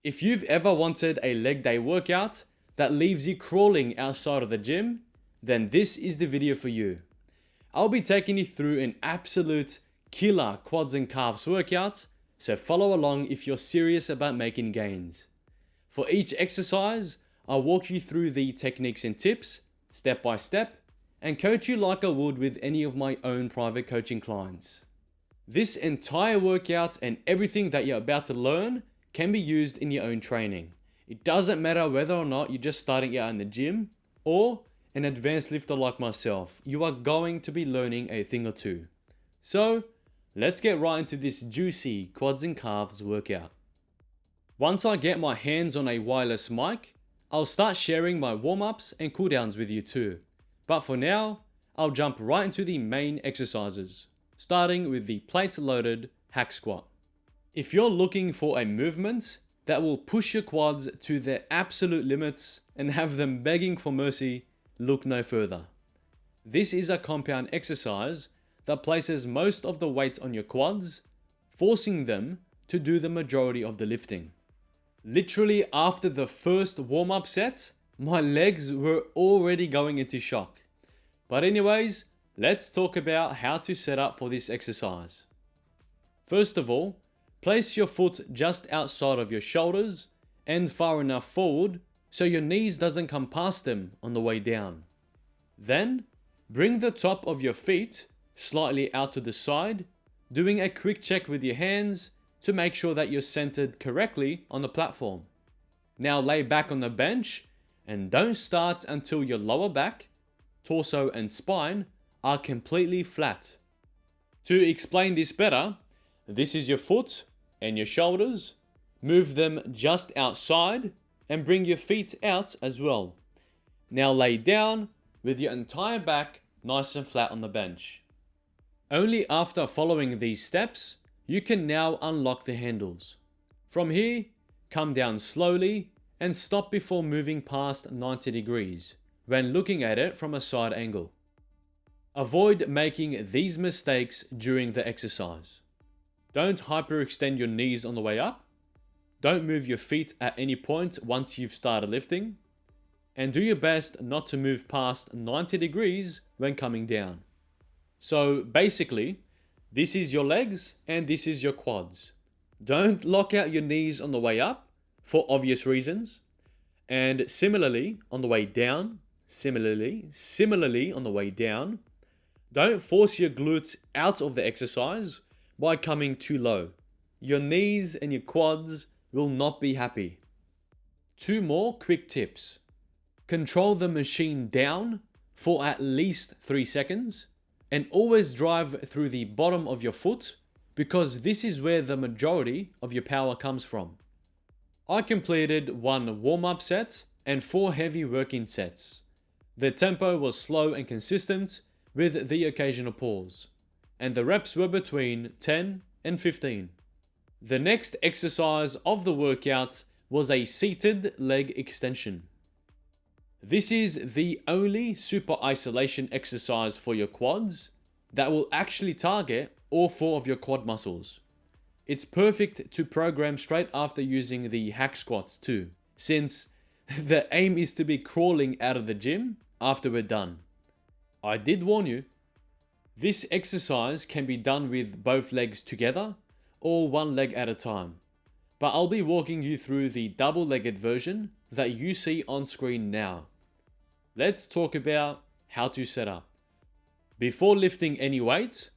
If you've ever wanted a leg day workout that leaves you crawling outside of the gym, then this is the video for you. I'll be taking you through an absolute killer quads and calves workout, so follow along if you're serious about making gains. For each exercise, I'll walk you through the techniques and tips, step by step, and coach you like I would with any of my own private coaching clients. This entire workout and everything that you're about to learn can be used in your own training. It doesn't matter whether or not you're just starting out in the gym or an advanced lifter like myself. You are going to be learning a thing or two. So let's get right into this juicy quads and calves workout. Once I get my hands on a wireless mic, I'll start sharing my warm-ups and cooldowns with you too. But for now, I'll jump right into the main exercises, starting with the plate-loaded hack squat. If you're looking for a movement that will push your quads to their absolute limits and have them begging for mercy, look no further. This is a compound exercise that places most of the weight on your quads, forcing them to do the majority of the lifting. Literally after the first warm-up set, my legs were already going into shock. But anyways, let's talk about how to set up for this exercise. First of all, place your foot just outside of your shoulders and far enough forward so your knees doesn't come past them on the way down. Then, bring the top of your feet slightly out to the side, doing a quick check with your hands to make sure that you're centered correctly on the platform. Now lay back on the bench and don't start until your lower back, torso and spine are completely flat. To explain this better, this is your foot and your shoulders. Move them just outside and bring your feet out as well. Now lay down with your entire back nice and flat on the bench. Only after following these steps, you can now unlock the handles. From here, come down slowly and stop before moving past 90 degrees when looking at it from a side angle. Avoid making these mistakes during the exercise. Don't hyperextend your knees on the way up. Don't move your feet at any point once you've started lifting. And do your best not to move past 90 degrees when coming down. So basically, this is your legs and this is your quads. Don't lock out your knees on the way up for obvious reasons. And similarly on the way down, similarly on the way down, don't force your glutes out of the exercise by coming too low. Your knees and your quads will not be happy. 2 more quick tips. Control the machine down for at least 3 seconds and always drive through the bottom of your foot because this is where the majority of your power comes from. I completed 1 warm-up set and 4 heavy working sets. The tempo was slow and consistent with the occasional pause, and the reps were between 10 and 15. The next exercise of the workout was a seated leg extension. This is the only super isolation exercise for your quads that will actually target all 4 of your quad muscles. It's perfect to program straight after using the hack squats too, since the aim is to be crawling out of the gym after we're done. I did warn you. This exercise can be done with both legs together or 1 leg at a time, but I'll be walking you through the double-legged version that you see on screen now. Let's talk about how to set up. Before lifting any weight,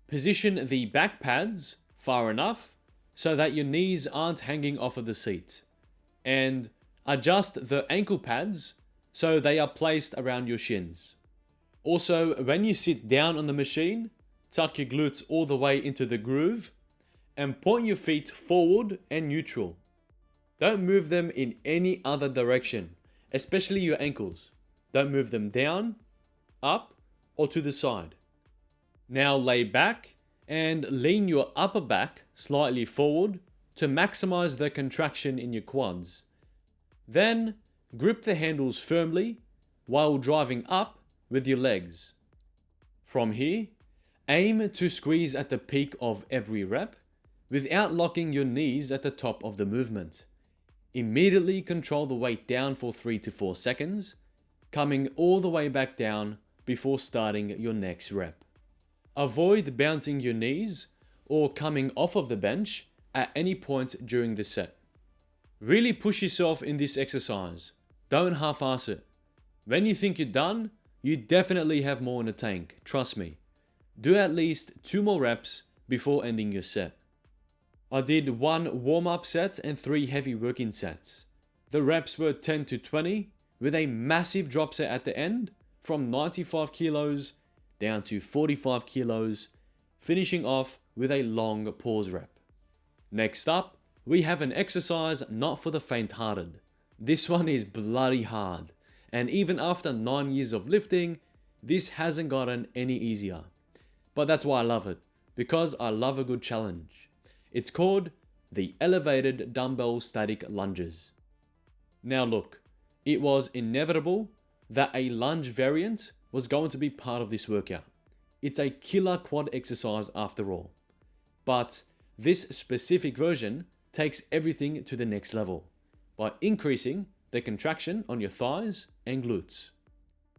position the back pads far enough so that your knees aren't hanging off of the seat, and adjust the ankle pads so they are placed around your shins. Also, when you sit down on the machine, tuck your glutes all the way into the groove and point your feet forward and neutral. Don't move them in any other direction, especially your ankles. Don't move them down, up, or to the side. Now lay back and lean your upper back slightly forward to maximize the contraction in your quads. Then grip the handles firmly while driving up with your legs. From here, aim to squeeze at the peak of every rep without locking your knees at the top of the movement. Immediately control the weight down for 3 to 4 seconds, coming all the way back down before starting your next rep. Avoid bouncing your knees or coming off of the bench at any point during the set. Really push yourself in this exercise. Don't half-ass it. When you think you're done, you definitely have more in the tank, trust me. Do at least 2 more reps before ending your set. I did 1 warm-up set and 3 heavy working sets. The reps were 10 to 20 with a massive drop set at the end from 95 kilos down to 45 kilos, finishing off with a long pause rep. Next up, we have an exercise not for the faint-hearted. This one is bloody hard, and even after 9 years of lifting, this hasn't gotten any easier. But that's why I love it, because I love a good challenge. It's called the elevated dumbbell static lunges. Now look, it was inevitable that a lunge variant was going to be part of this workout. It's a killer quad exercise after all. But this specific version takes everything to the next level by increasing the contraction on your thighs and glutes.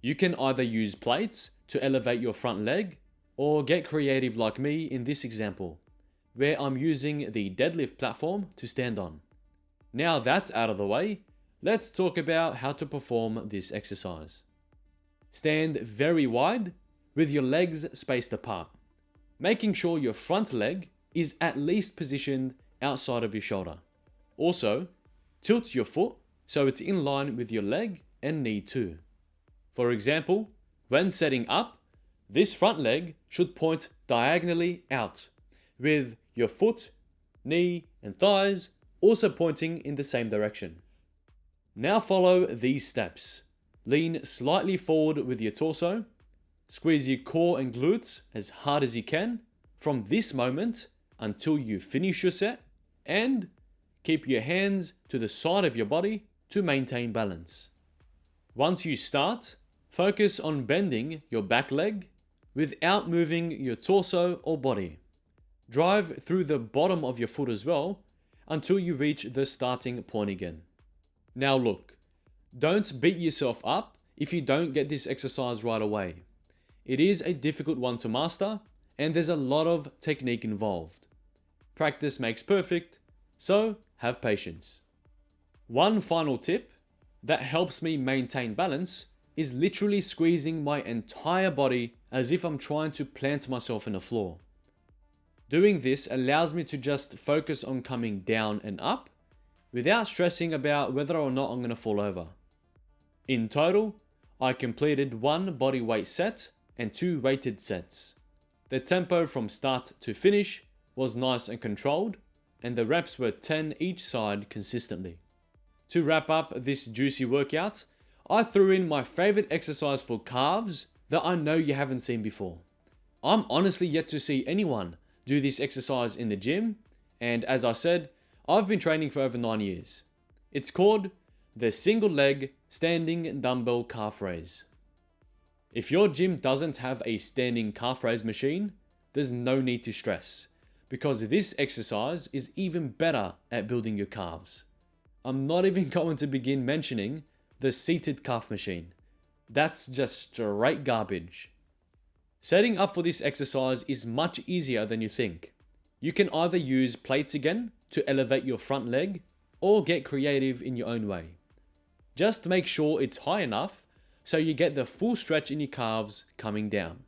You can either use plates to elevate your front leg or get creative like me in this example, where I'm using the deadlift platform to stand on. Now that's out of the way, let's talk about how to perform this exercise. Stand very wide with your legs spaced apart, making sure your front leg is at least positioned outside of your shoulder. Also, tilt your foot so it's in line with your leg and knee too. For example, when setting up, this front leg should point diagonally out, with your foot, knee, and thighs also pointing in the same direction. Now follow these steps. Lean slightly forward with your torso, squeeze your core and glutes as hard as you can from this moment until you finish your set, and keep your hands to the side of your body to maintain balance. Once you start, focus on bending your back leg without moving your torso or body. Drive through the bottom of your foot as well until you reach the starting point again. Now look, don't beat yourself up if you don't get this exercise right away. It is a difficult one to master and there's a lot of technique involved. Practice makes perfect, so have patience. One final tip that helps me maintain balance is literally squeezing my entire body as if I'm trying to plant myself in the floor. Doing this allows me to just focus on coming down and up without stressing about whether or not I'm going to fall over. In total, I completed 1 body weight set and 2 weighted sets. The tempo from start to finish was nice and controlled, and the reps were 10 each side consistently. To wrap up this juicy workout, I threw in my favorite exercise for calves that I know you haven't seen before. I'm honestly yet to see anyone do this exercise in the gym, and as I said, I've been training for over 9 years. It's called the single leg standing dumbbell calf raise. If your gym doesn't have a standing calf raise machine, there's no need to stress, because this exercise is even better at building your calves. I'm not even going to begin mentioning the seated calf machine. That's just straight garbage. Setting up for this exercise is much easier than you think. You can either use plates again to elevate your front leg or get creative in your own way. Just make sure it's high enough so you get the full stretch in your calves coming down.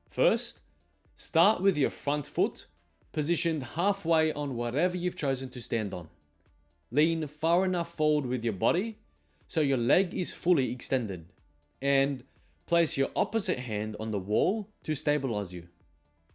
First, start with your front foot positioned halfway on whatever you've chosen to stand on. Lean far enough forward with your body so your leg is fully extended, and place your opposite hand on the wall to stabilize you.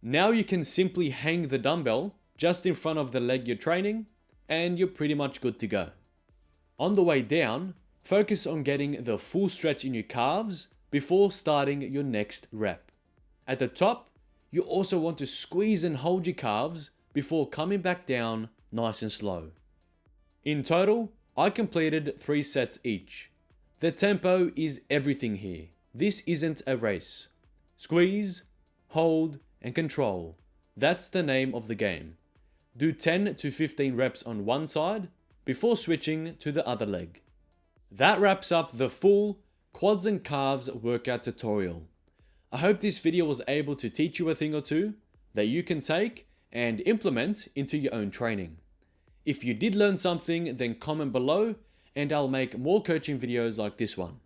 Now you can simply hang the dumbbell just in front of the leg you're training, and you're pretty much good to go. On the way down, focus on getting the full stretch in your calves before starting your next rep. At the top, you also want to squeeze and hold your calves before coming back down nice and slow. In total, I completed 3 sets each. The tempo is everything here. This isn't a race. Squeeze, hold, and control. That's the name of the game. Do 10 to 15 reps on one side before switching to the other leg. That wraps up the full quads and calves workout tutorial. I hope this video was able to teach you a thing or two that you can take and implement into your own training. If you did learn something, then comment below and I'll make more coaching videos like this one.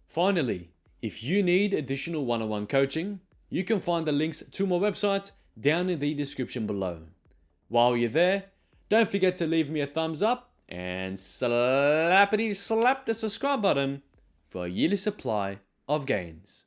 Finally, if you need additional one-on-one coaching, you can find the links to my website down in the description below. While you're there, don't forget to leave me a thumbs up and slappity slap the subscribe button for a yearly supply of gains.